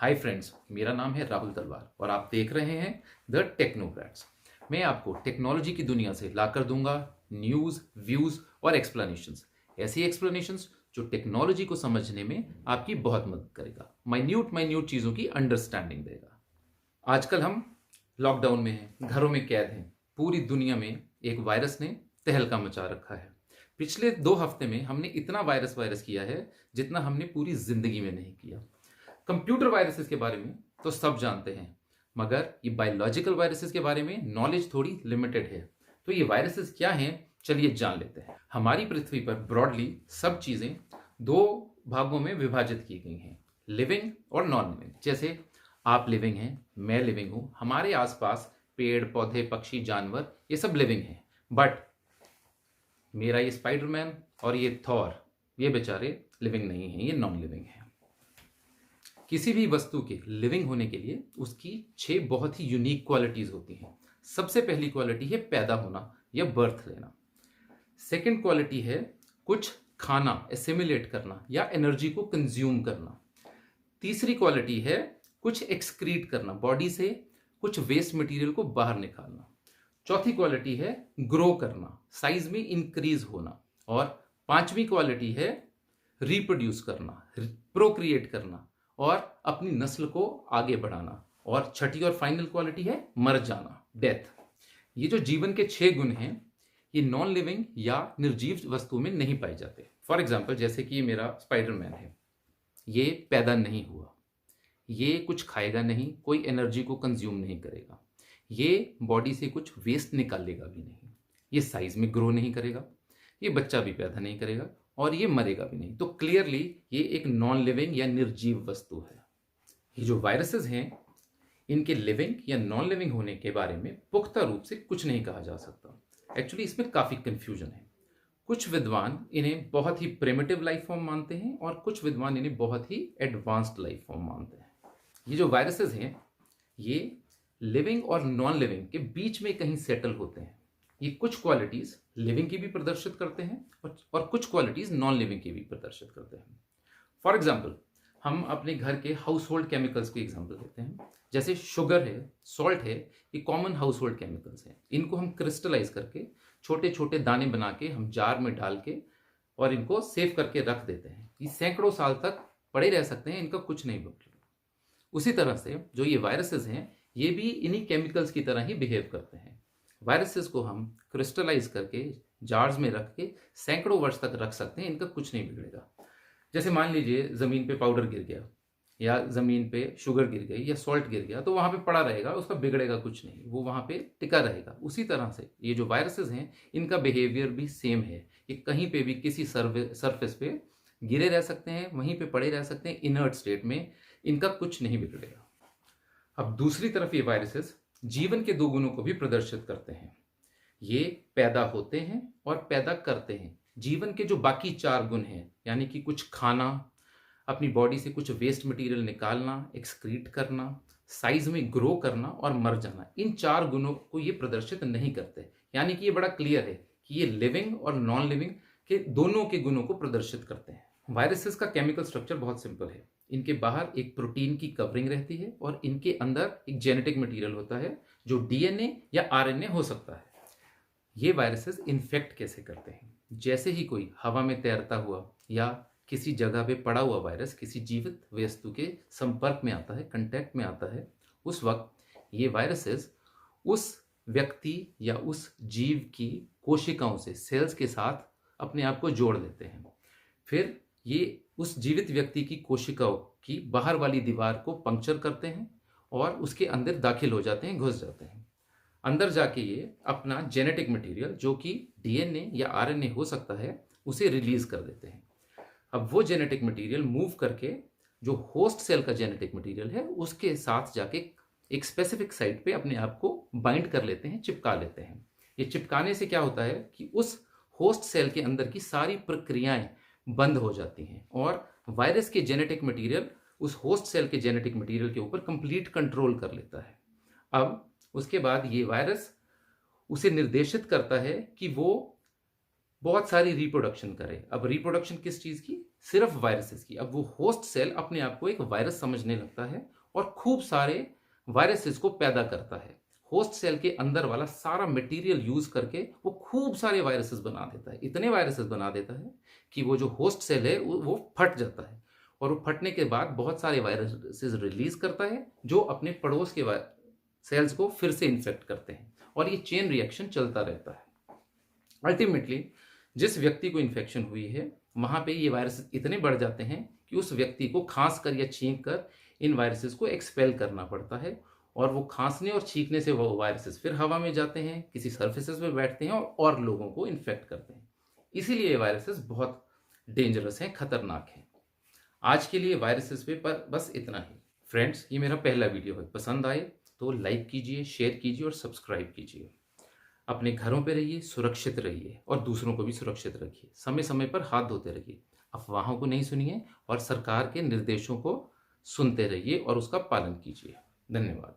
Hi friends, मेरा नाम है राहुल तलवार और आप देख रहे हैं द टेक्नोक्रेट्स। मैं आपको टेक्नोलॉजी की दुनिया से लाकर दूंगा न्यूज़, व्यूज़ और एक्सप्लेनेशंस। ऐसी एक्सप्लेनेशंस जो टेक्नोलॉजी को समझने में आपकी बहुत मदद करेगा, माइन्यूट माइन्यूट चीज़ों की अंडरस्टैंडिंग देगा। आजकल हम लॉकडाउन में हैं, घरों में कैद हैं। पूरी दुनिया में एक वायरस ने तहलका मचा रखा है। पिछले 2 हफ्ते में हमने इतना वायरस वायरस किया है जितना हमने पूरी जिंदगी में नहीं किया। कंप्यूटर वायरसेस के बारे में तो सब जानते हैं, मगर ये बायोलॉजिकल वायरसेस के बारे में नॉलेज थोड़ी लिमिटेड है। तो ये वायरसेस क्या हैं, चलिए जान लेते हैं। हमारी पृथ्वी पर ब्रॉडली सब चीज़ें 2 भागों में विभाजित की गई हैं, लिविंग और नॉन लिविंग। जैसे आप लिविंग हैं, मैं लिविंग हूँ, हमारे आसपास पेड़ पौधे पक्षी जानवर ये सब लिविंग हैं। बट मेरा ये स्पाइडरमैन और ये थॉर, ये बेचारे लिविंग नहीं हैं, ये नॉन लिविंग हैं। किसी भी वस्तु के लिविंग होने के लिए उसकी 6 बहुत ही यूनिक क्वालिटीज होती हैं। सबसे पहली क्वालिटी है पैदा होना या बर्थ लेना। सेकंड क्वालिटी है कुछ खाना, एसिमिलेट करना या एनर्जी को कंज्यूम करना। तीसरी क्वालिटी है कुछ एक्सक्रीट करना, बॉडी से कुछ वेस्ट मटेरियल को बाहर निकालना। चौथी क्वालिटी है ग्रो करना, साइज में इंक्रीज होना। और पांचवी क्वालिटी है रिप्रोड्यूस करना, प्रोक्रिएट करना और अपनी नस्ल को आगे बढ़ाना। और छठी और फाइनल क्वालिटी है मर जाना, डेथ। ये जो जीवन के 6 गुण हैं, ये नॉन लिविंग या निर्जीव वस्तु में नहीं पाए जाते। फॉर एग्जाम्पल, जैसे कि ये मेरा स्पाइडरमैन है, ये पैदा नहीं हुआ, ये कुछ खाएगा नहीं, कोई एनर्जी को कंज्यूम नहीं करेगा, ये बॉडी से कुछ वेस्ट निकालेगा भी नहीं, ये साइज में ग्रो नहीं करेगा, ये बच्चा भी पैदा नहीं करेगा और ये मरेगा भी नहीं। तो क्लियरली ये एक नॉन लिविंग या निर्जीव वस्तु है। ये जो वायरसेस हैं, इनके लिविंग या नॉन लिविंग होने के बारे में पुख्ता रूप से कुछ नहीं कहा जा सकता। एक्चुअली इसमें काफ़ी कन्फ्यूजन है। कुछ विद्वान इन्हें बहुत ही प्रिमिटिव लाइफ फॉर्म मानते हैं और कुछ विद्वान इन्हें बहुत ही एडवांस्ड लाइफ फॉर्म मानते हैं। ये जो वायरसेस हैं, ये लिविंग और नॉन लिविंग के बीच में कहीं सेटल होते हैं। ये कुछ क्वालिटीज लिविंग की भी प्रदर्शित करते हैं और कुछ क्वालिटीज नॉन लिविंग की भी प्रदर्शित करते हैं। फॉर एग्जाम्पल, हम अपने घर के हाउस होल्ड केमिकल्स की एग्जाम्पल लेते हैं। जैसे शुगर है, सॉल्ट है, ये कॉमन हाउस होल्ड केमिकल्स हैं। इनको हम क्रिस्टलाइज करके छोटे छोटे दाने बना के हम जार में डाल के और इनको सेव करके रख देते हैं। ये सैकड़ों साल तक पड़े रह सकते हैं, इनका कुछ नहीं बदलेगा। उसी तरह से जो ये वायरसेस हैं, ये भी इन्हीं केमिकल्स की तरह ही बिहेव करते हैं। वायरसेस को हम क्रिस्टलाइज करके जार्स में रख के सैकड़ों वर्ष तक रख सकते हैं, इनका कुछ नहीं बिगड़ेगा। जैसे मान लीजिए ज़मीन पे पाउडर गिर गया या ज़मीन पे शुगर गिर गई या सॉल्ट गिर गया, तो वहाँ पे पड़ा रहेगा, उसका बिगड़ेगा कुछ नहीं, वो वहाँ पे टिका रहेगा। उसी तरह से ये जो वायरसेस हैं, इनका बिहेवियर भी सेम है। ये कहीं पे भी किसी सरफेस पे गिरे रह सकते हैं, वहीं पे पड़े रह सकते हैं इनर्ट स्टेट में, इनका कुछ नहीं बिगड़ेगा। अब दूसरी तरफ ये वायरसेस जीवन के 2 गुणों को भी प्रदर्शित करते हैं। ये पैदा होते हैं और पैदा करते हैं। जीवन के जो बाकी 4 गुण हैं, यानी कि कुछ खाना, अपनी बॉडी से कुछ वेस्ट मटेरियल निकालना, एक्सक्रीट करना, साइज में ग्रो करना और मर जाना, इन 4 गुणों को ये प्रदर्शित नहीं करते। यानी कि ये बड़ा क्लियर है कि ये लिविंग और नॉन लिविंग के दोनों के गुणों को प्रदर्शित करते हैं। वायरसेस का केमिकल स्ट्रक्चर बहुत सिंपल है। इनके बाहर एक प्रोटीन की कवरिंग रहती है और इनके अंदर एक जेनेटिक मटेरियल होता है जो डीएनए या आरएनए हो सकता है। ये वायरसेस इन्फेक्ट कैसे करते हैं? जैसे ही कोई हवा में तैरता हुआ या किसी जगह पे पड़ा हुआ वायरस किसी जीवित वस्तु के संपर्क में आता है, कांटेक्ट में आता है, उस वक्त ये वायरसेस उस व्यक्ति या उस जीव की कोशिकाओं से, सेल्स के साथ अपने आप को जोड़ देते हैं। फिर ये उस जीवित व्यक्ति की कोशिकाओं की बाहर वाली दीवार को पंक्चर करते हैं और उसके अंदर दाखिल हो जाते हैं, घुस जाते हैं। अंदर जाके ये अपना जेनेटिक मटेरियल, जो कि डीएनए या आरएनए हो सकता है, उसे रिलीज कर देते हैं। अब वो जेनेटिक मटेरियल मूव करके जो होस्ट सेल का जेनेटिक मटेरियल है, उसके साथ जाके एक स्पेसिफिक साइट पे अपने आप को बाइंड कर लेते हैं, चिपका लेते हैं। ये चिपकाने से क्या होता है कि उस होस्ट सेल के अंदर की सारी प्रक्रियाएं बंद हो जाती हैं और वायरस के जेनेटिक मटेरियल उस होस्ट सेल के जेनेटिक मटेरियल के ऊपर कंप्लीट कंट्रोल कर लेता है। अब उसके बाद ये वायरस उसे निर्देशित करता है कि वो बहुत सारी रिप्रोडक्शन करे। अब रिप्रोडक्शन किस चीज़ की? सिर्फ वायरसेस की। अब वो होस्ट सेल अपने आप को एक वायरस समझने लगता है और खूब सारे वायरसेस को पैदा करता है। होस्ट सेल के अंदर वाला सारा मटेरियल यूज करके वो खूब सारे वायरसेस बना देता है। इतने वायरसेस बना देता है कि वो जो होस्ट सेल है वो फट जाता है, और वो फटने के बाद बहुत सारे वायरसेस रिलीज करता है जो अपने पड़ोस के सेल्स को फिर से इन्फेक्ट करते हैं, और ये चेन रिएक्शन चलता रहता है। अल्टीमेटली जिस व्यक्ति को इन्फेक्शन हुई है वहां पे ये वायरसेस इतने बढ़ जाते हैं कि उस व्यक्ति को खांस कर या छींक कर इन वायरसेस को एक्सपेल करना पड़ता है, और वो खांसने और छींकने से वो वायरसेस फिर हवा में जाते हैं, किसी सर्फेसेस पे बैठते हैं और लोगों को इन्फेक्ट करते हैं। इसीलिए ये वायरसेस बहुत डेंजरस हैं, खतरनाक हैं। आज के लिए वायरसेस पे पर बस इतना ही। फ्रेंड्स, ये मेरा पहला वीडियो है। पसंद आए तो लाइक कीजिए, शेयर कीजिए और सब्सक्राइब कीजिए। अपने घरों पे रहिए, सुरक्षित रहिए और दूसरों को भी सुरक्षित रखिए। समय समय पर हाथ धोते रहिए, अफवाहों को नहीं सुनिए और सरकार के निर्देशों को सुनते रहिए और उसका पालन कीजिए। धन्यवाद।